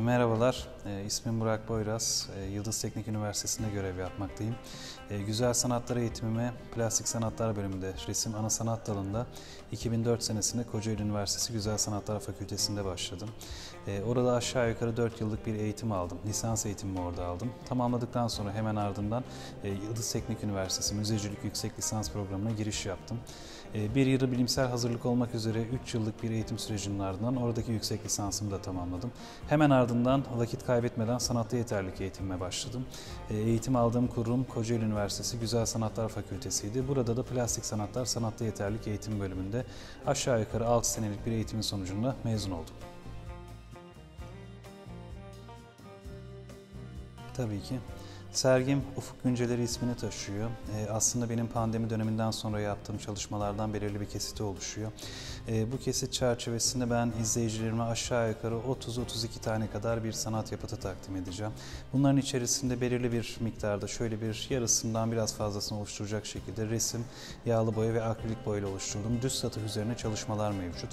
Merhabalar, ismim Burak Boyraz. Yıldız Teknik Üniversitesi'nde görev yapmaktayım. Güzel sanatlar eğitimime Plastik Sanatlar bölümünde resim ana sanat dalında 2004 senesinde Kocaeli Üniversitesi Güzel Sanatlar Fakültesi'nde başladım. Orada aşağı yukarı 4 yıllık bir eğitim aldım. Lisans eğitimimi orada aldım. Tamamladıktan sonra hemen ardından Yıldız Teknik Üniversitesi Müzecilik Yüksek Lisans Programı'na giriş yaptım. Bir yılı bilimsel hazırlık olmak üzere 3 yıllık bir eğitim sürecinin ardından oradaki yüksek lisansımı da tamamladım. Hemen ardından vakit kaybetmeden sanatlı yeterlilik eğitimime başladım. Eğitim aldığım kurum Kocaeli Üniversitesi Güzel Sanatlar Fakültesiydi. Burada da Plastik Sanatlar Sanatlı Yeterlilik Eğitim bölümünde aşağı yukarı 6 senelik bir eğitimin sonucunda mezun oldum. Tabii ki. Sergim Ufuk Günceleri ismini taşıyor. Aslında benim pandemi döneminden sonra yaptığım çalışmalardan belirli bir kesiti oluşuyor. Bu kesit çerçevesinde ben izleyicilerime aşağı yukarı 30-32 tane kadar bir sanat yapıtı takdim edeceğim. Bunların içerisinde belirli bir miktarda şöyle bir yarısından biraz fazlasını oluşturacak şekilde resim, yağlı boya ve akrilik boya ile oluşturduğum düz satıh üzerine çalışmalar mevcut.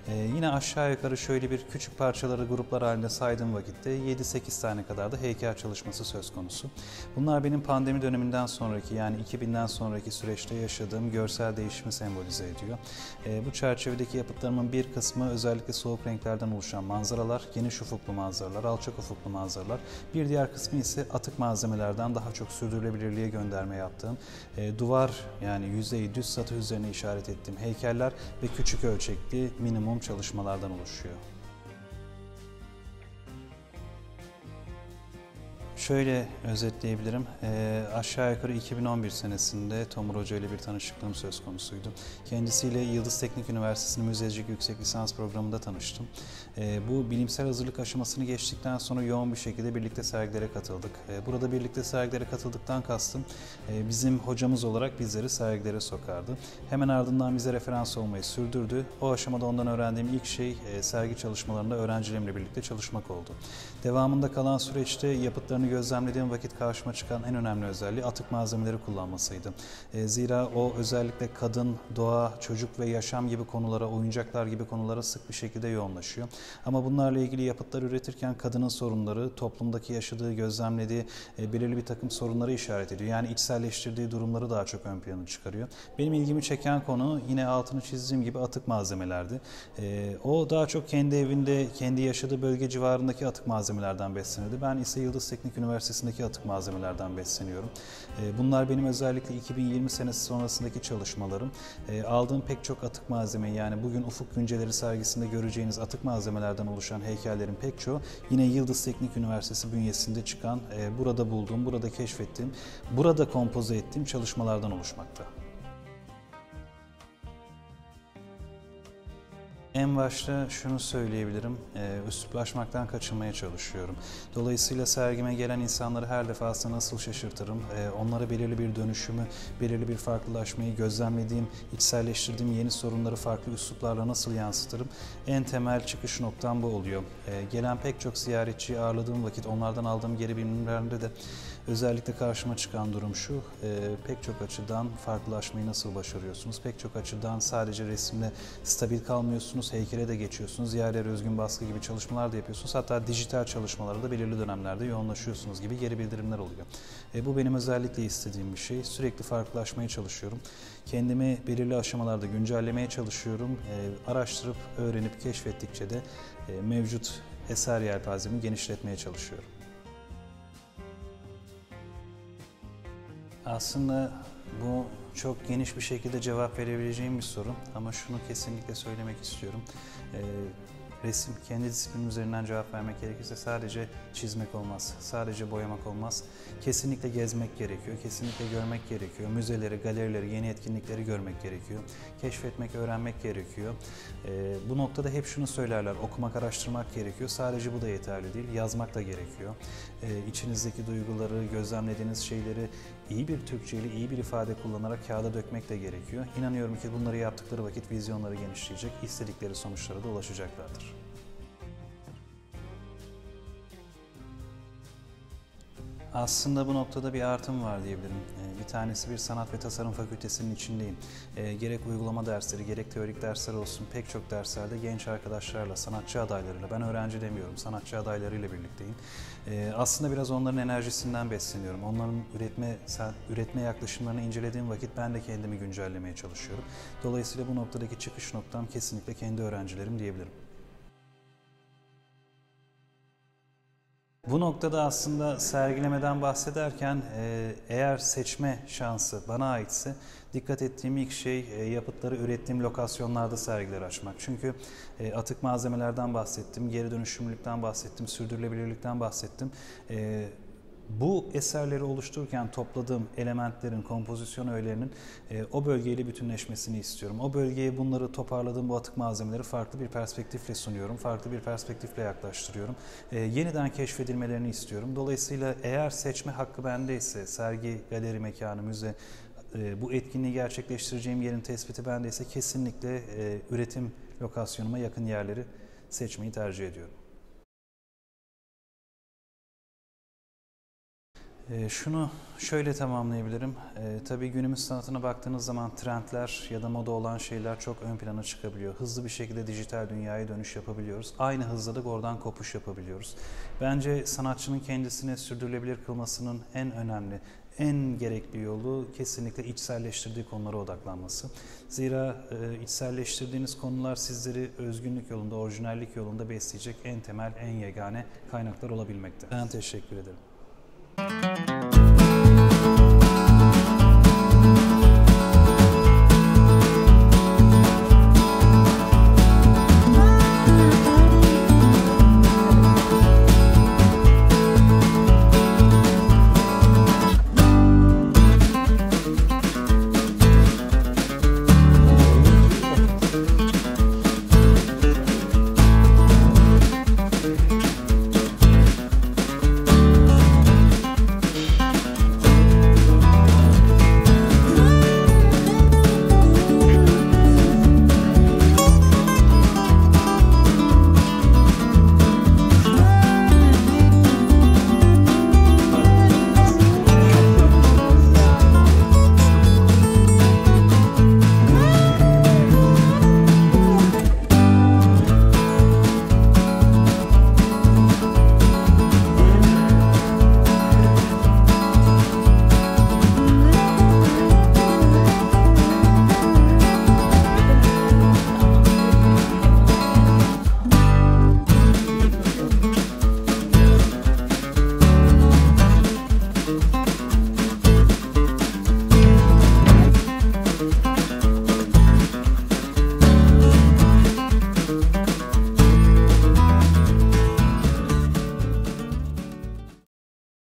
Yine aşağı yukarı şöyle bir küçük parçaları gruplar halinde saydığım vakitte 7-8 tane kadar da heykel çalışması söz konusu. Bunlar benim pandemi döneminden sonraki yani 2000'den sonraki süreçte yaşadığım görsel değişimi sembolize ediyor. Bu çerçevedeki yapıtlarımın bir kısmı özellikle soğuk renklerden oluşan manzaralar, geniş ufuklu manzaralar, alçak ufuklu manzaralar. Bir diğer kısmı ise atık malzemelerden daha çok sürdürülebilirliğe gönderme yaptığım duvar yani yüzey, düz satıh üzerine işaret ettiğim heykeller ve küçük ölçekli minimum çalışmalardan oluşuyor. Şöyle özetleyebilirim. Aşağı yukarı 2011 senesinde Tomur Hoca ile bir tanışıklığım söz konusuydu. Kendisiyle Yıldız Teknik Üniversitesi'nin Müzecilik Yüksek Lisans Programı'nda tanıştım. Bu bilimsel hazırlık aşamasını geçtikten sonra yoğun bir şekilde birlikte sergilere katıldık. Burada birlikte sergilere katıldıktan kastım bizim hocamız olarak bizleri sergilere sokardı. Hemen ardından bize referans olmayı sürdürdü. O aşamada ondan öğrendiğim ilk şey sergi çalışmalarında öğrencilerimle birlikte çalışmak oldu. Devamında kalan süreçte yapıtlarını gözlemlediğim vakit karşıma çıkan en önemli özelliği atık malzemeleri kullanmasıydı. Zira o özellikle kadın, doğa, çocuk ve yaşam gibi konulara, oyuncaklar gibi konulara sık bir şekilde yoğunlaşıyor. Ama bunlarla ilgili yapıtlar üretirken kadının sorunları, toplumdaki yaşadığı, gözlemlediği belirli bir takım sorunları işaret ediyor. Yani içselleştirdiği durumları daha çok ön plana çıkarıyor. Benim ilgimi çeken konu yine altını çizdiğim gibi atık malzemelerdi. O daha çok kendi evinde, kendi yaşadığı bölge civarındaki atık malzemelerden beslenirdi. Ben ise Yıldız Teknik Üniversitesi'ndeki atık malzemelerden besleniyorum. Bunlar benim özellikle 2020 senesi sonrasındaki çalışmalarım. Aldığım pek çok atık malzemeyi yani bugün Ufuk Günceleri sergisinde göreceğiniz atık malzemelerden oluşan heykellerin pek çoğu yine Yıldız Teknik Üniversitesi bünyesinde çıkan, burada bulduğum, burada keşfettiğim, burada kompoze ettiğim çalışmalardan oluşmakta. En başta şunu söyleyebilirim, üsluplaşmaktan kaçınmaya çalışıyorum. Dolayısıyla sergime gelen insanları her defasında nasıl şaşırtırım, onlara belirli bir dönüşümü, belirli bir farklılaşmayı gözlemlediğim, içselleştirdiğim yeni sorunları farklı üsluplarla nasıl yansıtırım, en temel çıkış noktam bu oluyor. Gelen pek çok ziyaretçiyi ağırladığım vakit onlardan aldığım geri bildirimlerde de özellikle karşıma çıkan durum şu, pek çok açıdan farklılaşmayı nasıl başarıyorsunuz? Pek çok açıdan sadece resimle stabil kalmıyorsunuz, heykele de geçiyorsunuz, yer yer özgün baskı gibi çalışmalar da yapıyorsunuz. Hatta dijital çalışmalara da belirli dönemlerde yoğunlaşıyorsunuz gibi geri bildirimler oluyor. Bu benim özellikle istediğim bir şey. Sürekli farklılaşmaya çalışıyorum. Kendimi belirli aşamalarda güncellemeye çalışıyorum. Araştırıp, öğrenip, keşfettikçe de mevcut eser yelpazemi genişletmeye çalışıyorum. Aslında bu çok geniş bir şekilde cevap verebileceğim bir soru ama şunu kesinlikle söylemek istiyorum. Resim, kendi disiplinim üzerinden cevap vermek gerekirse sadece çizmek olmaz, sadece boyamak olmaz. Kesinlikle gezmek gerekiyor, kesinlikle görmek gerekiyor. Müzeleri, galerileri, yeni etkinlikleri görmek gerekiyor. Keşfetmek, öğrenmek gerekiyor. Bu noktada hep şunu söylerler, okumak, araştırmak gerekiyor. Sadece bu da yeterli değil, yazmak da gerekiyor. İçinizdeki duyguları, gözlemlediğiniz şeyleri iyi bir Türkçeyle, iyi bir ifade kullanarak kağıda dökmek de gerekiyor. İnanıyorum ki bunları yaptıkları vakit vizyonları genişleyecek, istedikleri sonuçlara da ulaşacaklardır. Aslında bu noktada bir artım var diyebilirim. Bir tanesi bir sanat ve tasarım fakültesinin içindeyim. Gerek uygulama dersleri, gerek teorik dersler olsun pek çok derslerde genç arkadaşlarla, sanatçı adaylarıyla, ben öğrenci demiyorum, sanatçı adaylarıyla birlikteyim. Aslında biraz onların enerjisinden besleniyorum. Onların üretme yaklaşımlarını incelediğim vakit ben de kendimi güncellemeye çalışıyorum. Dolayısıyla bu noktadaki çıkış noktam kesinlikle kendi öğrencilerim diyebilirim. Bu noktada aslında sergilemeden bahsederken eğer seçme şansı bana aitse dikkat ettiğim ilk şey yapıtları ürettiğim lokasyonlarda sergiler açmak. Çünkü atık malzemelerden bahsettim, geri dönüşümlülükten bahsettim, sürdürülebilirlikten bahsettim. Bu eserleri oluştururken topladığım elementlerin, kompozisyon öğelerinin o bölgeyle bütünleşmesini istiyorum. O bölgeye bunları toparladığım bu atık malzemeleri farklı bir perspektifle sunuyorum, farklı bir perspektifle yaklaştırıyorum. Yeniden keşfedilmelerini istiyorum. Dolayısıyla eğer seçme hakkı bendeyse, sergi, galeri mekanı, müze, bu etkinliği gerçekleştireceğim yerin tespiti bendeyse kesinlikle üretim lokasyonuma yakın yerleri seçmeyi tercih ediyorum. Şunu şöyle tamamlayabilirim. Tabii günümüz sanatına baktığınız zaman trendler ya da moda olan şeyler çok ön plana çıkabiliyor. Hızlı bir şekilde dijital dünyaya dönüş yapabiliyoruz. Aynı hızla da oradan kopuş yapabiliyoruz. Bence sanatçının kendisini sürdürülebilir kılmasının en önemli, en gerekli yolu kesinlikle içselleştirdiği konulara odaklanması. Zira içselleştirdiğiniz konular sizleri özgünlük yolunda, orijinallik yolunda besleyecek en temel, en yegane kaynaklar olabilmekte. Ben teşekkür ederim.